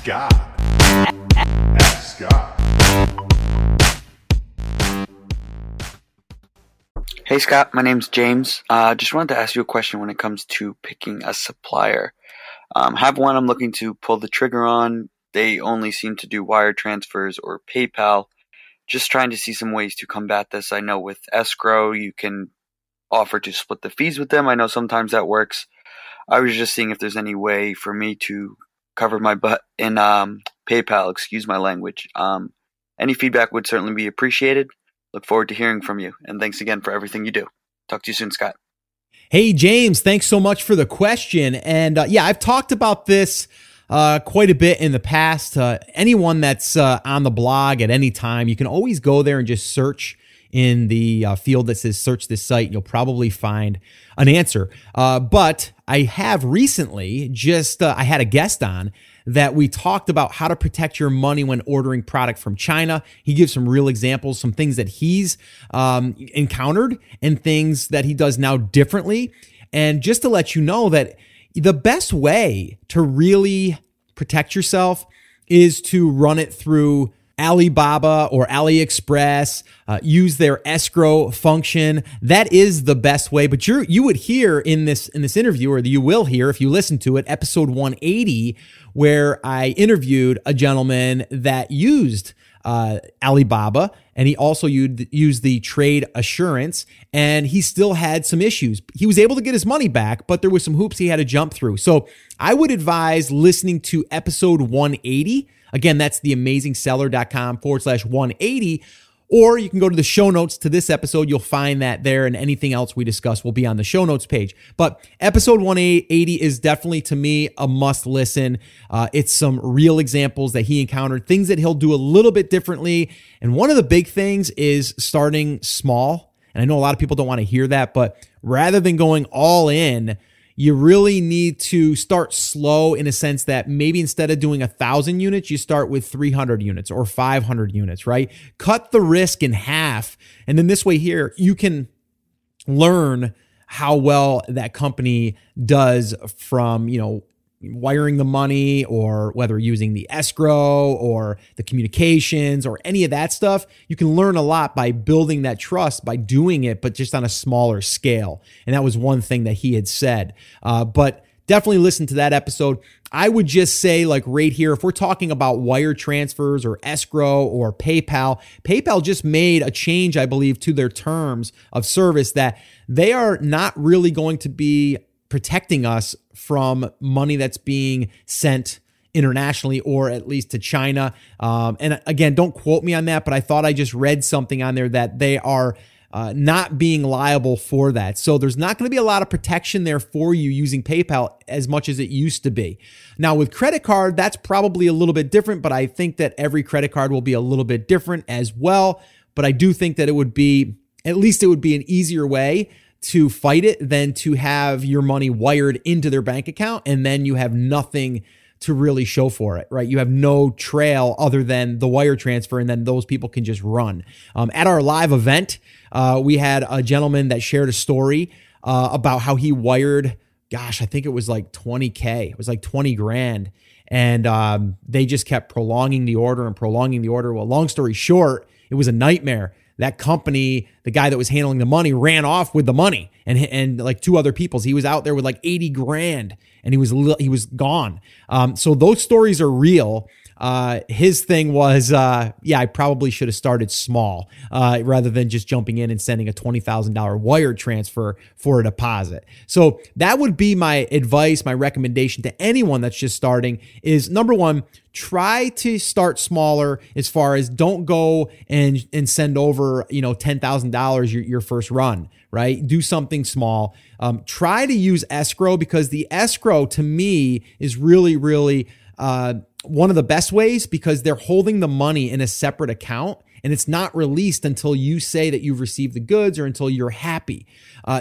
God. Ask God. Hey Scott, my name's James. Just wanted to ask you a question when it comes to picking a supplier. Have one I'm looking to pull the trigger on. They only seem to do wire transfers or PayPal. Just trying to see some ways to combat this. I know with escrow, you can offer to split the fees with them. I know sometimes that works. I was just seeing if there's any way for me to cover my butt in PayPal, excuse my language. Any feedback would certainly be appreciated. Look forward to hearing from you. And thanks again for everything you do. Talk to you soon, Scott. Hey, James, thanks so much for the question. And yeah, I've talked about this quite a bit in the past. Anyone that's on the blog at any time, you can always go there and just search in the field that says search this site. You'll probably find an answer. But I have recently I had a guest on that we talked about how to protect your money when ordering product from China. He gives some real examples, some things that he's encountered and things that he does now differently. And just to let you know that the best way to really protect yourself is to run it through Alibaba or AliExpress, use their escrow function. That is the best way. But you would hear in this interview, or you will hear if you listen to it, episode 180, where I interviewed a gentleman that used Alibaba, and he also used the trade assurance, and he still had some issues. He was able to get his money back, but there was some hoops he had to jump through. So I would advise listening to episode 180. Again, that's theamazingseller.com/180. Or you can go to the show notes to this episode. You'll find that there, and anything else we discuss will be on the show notes page. But episode 180 is definitely, to me, a must listen. It's some real examples that he encountered, things that he'll do a little bit differently. And one of the big things is starting small. And I know a lot of people don't want to hear that, but rather than going all in, you really need to start slow in a sense that maybe instead of doing 1,000 units, you start with 300 units or 500 units, right? Cut the risk in half. And then this way here, you can learn how well that company does from, wiring the money, or whether using the escrow or the communications or any of that stuff. You can learn a lot by building that trust by doing it, but just on a smaller scale. And that was one thing that he had said. But definitely listen to that episode. I would just say, like right here, if we're talking about wire transfers or escrow or PayPal just made a change, I believe, to their terms of service that they are not really going to be protecting us from money that's being sent internationally, or at least to China. And again, don't quote me on that, but I thought I just read something on there that they are not being liable for that. So there's not going to be a lot of protection there for you using PayPal as much as it used to be. Now with credit card, that's probably a little bit different, but I think that every credit card will be a little bit different as well. But I do think that it would be an easier way to fight it than to have your money wired into their bank account and then you have nothing to really show for it, right? You have no trail other than the wire transfer, and then those people can just run. At our live event, we had a gentleman that shared a story about how he wired, I think it was like 20K. It was like 20 grand. And they just kept prolonging the order. Well, long story short, it was a nightmare. That company, the guy that was handling the money, ran off with the money and like two other people's. He was out there with like 80 grand and he was gone. So those stories are real. His thing was, I probably should have started small rather than just jumping in and sending a $20,000 wire transfer for a deposit. So that would be my advice, my recommendation to anyone that's just starting is, number one, try to start smaller as far as don't go and send over, $10,000 your first run, right? Do something small. Try to use escrow, because the escrow to me is really, really, one of the best ways, because they're holding the money in a separate account and it's not released until you say that you've received the goods or until you're happy.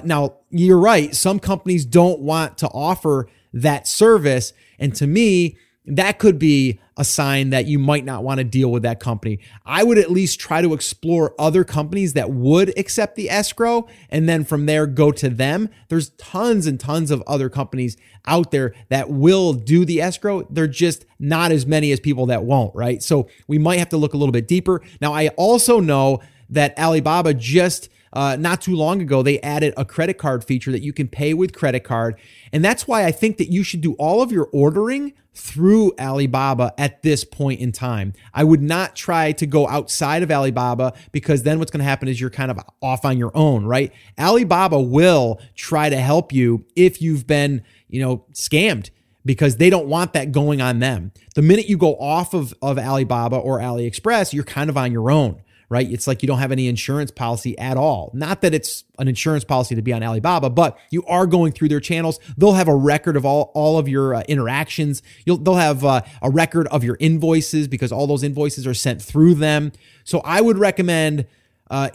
Now, you're right. Some companies don't want to offer that service. And to me, that could be a sign that you might not want to deal with that company. I would at least try to explore other companies that would accept the escrow, and then from there go to them. There's tons and tons of other companies out there that will do the escrow. They're just not as many as people that won't, right? So we might have to look a little bit deeper. Now, I also know that Alibaba just not too long ago, they added a credit card feature that you can pay with credit card. And that's why I think that you should do all of your ordering through Alibaba at this point in time. I would not try to go outside of Alibaba, because then what's going to happen is you're kind of off on your own, right? Alibaba will try to help you if you've been, scammed, because they don't want that going on them. The minute you go off of Alibaba or AliExpress, you're kind of on your own, right? It's like you don't have any insurance policy at all. Not that it's an insurance policy to be on Alibaba, but you are going through their channels. They'll have a record of all of your interactions. They'll have a record of your invoices, because all those invoices are sent through them. So I would recommend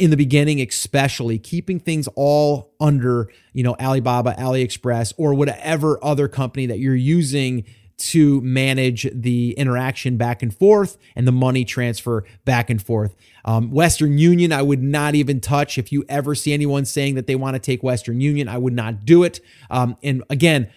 in the beginning, especially keeping things all under, Alibaba, AliExpress, or whatever other company that you're using to manage the interaction back and forth and the money transfer back and forth. Western Union, I would not even touch. If you ever see anyone saying that they want to take Western Union, I would not do it. And again,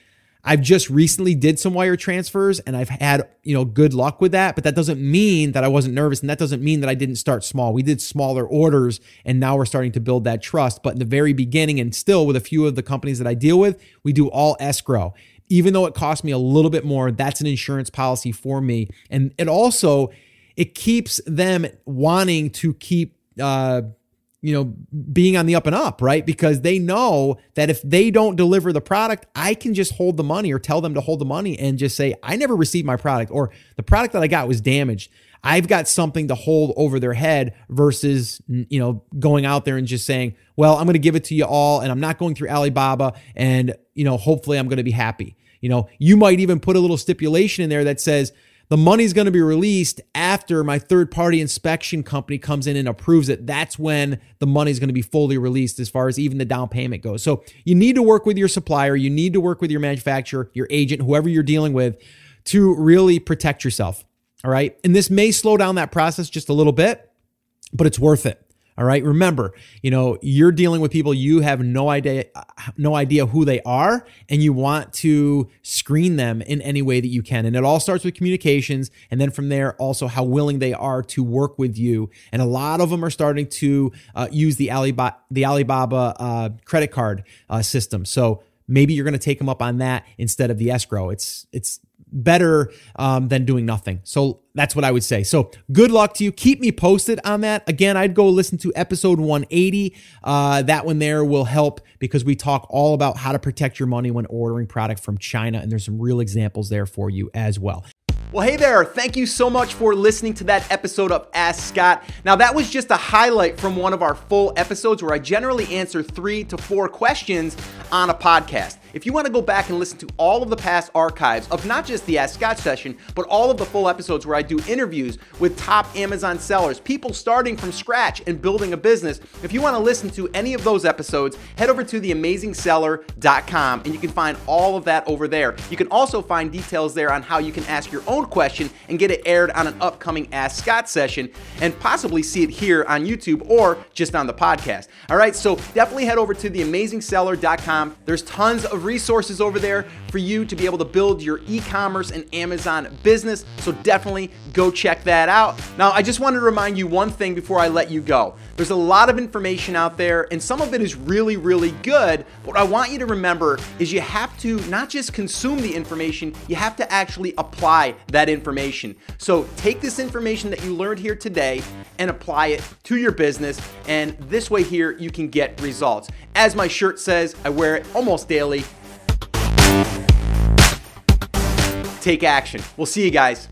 I've just recently did some wire transfers and I've had, good luck with that, but that doesn't mean that I wasn't nervous, and that doesn't mean that I didn't start small. We did smaller orders and now we're starting to build that trust. But in the very beginning, and still with a few of the companies that I deal with, we do all escrow. Even though it costs me a little bit more, that's an insurance policy for me. And it keeps them wanting to keep, being on the up and up, right? Because they know that if they don't deliver the product, I can just hold the money or tell them to hold the money and just say, I never received my product, or the product that I got was damaged. I've got something to hold over their head versus, going out there and just saying, well, I'm going to give it to you all and I'm not going through Alibaba, and, hopefully I'm going to be happy. You might even put a little stipulation in there that says the money's going to be released after my third-party inspection company comes in and approves it. That's when the money's going to be fully released, as far as even the down payment goes. So you need to work with your supplier. You need to work with your manufacturer, your agent, whoever you're dealing with, to really protect yourself. All right. And this may slow down that process just a little bit, but it's worth it. All right. Remember, you're dealing with people you have no idea who they are, and you want to screen them in any way that you can. And it all starts with communications. And then from there, also how willing they are to work with you. And a lot of them are starting to use the Alibaba credit card system. So maybe you're going to take them up on that instead of the escrow. It's better than doing nothing. So that's what I would say. So good luck to you. Keep me posted on that. Again, I'd go listen to episode 180. That one there will help, because we talk all about how to protect your money when ordering product from China. And there's some real examples there for you as well. Well, hey there. Thank you so much for listening to that episode of Ask Scott. Now, that was just a highlight from one of our full episodes where I generally answer 3 to 4 questions on a podcast. If you want to go back and listen to all of the past archives of not just the Ask Scott session, but all of the full episodes where I do interviews with top Amazon sellers, people starting from scratch and building a business, if you want to listen to any of those episodes, head over to theamazingseller.com and you can find all of that over there. You can also find details there on how you can ask your own question and get it aired on an upcoming Ask Scott session, and possibly see it here on YouTube or just on the podcast. All right, so definitely head over to theamazingseller.com. There's tons of resources over there for you to be able to build your e-commerce and Amazon business. So definitely go check that out. Now, I just wanted to remind you one thing before I let you go. There's a lot of information out there, and some of it is really, really good. What I want you to remember is you have to not just consume the information, you have to actually apply that information. So take this information that you learned here today and apply it to your business, and this way here you can get results. As my shirt says, I wear it almost daily. Take action. We'll see you guys.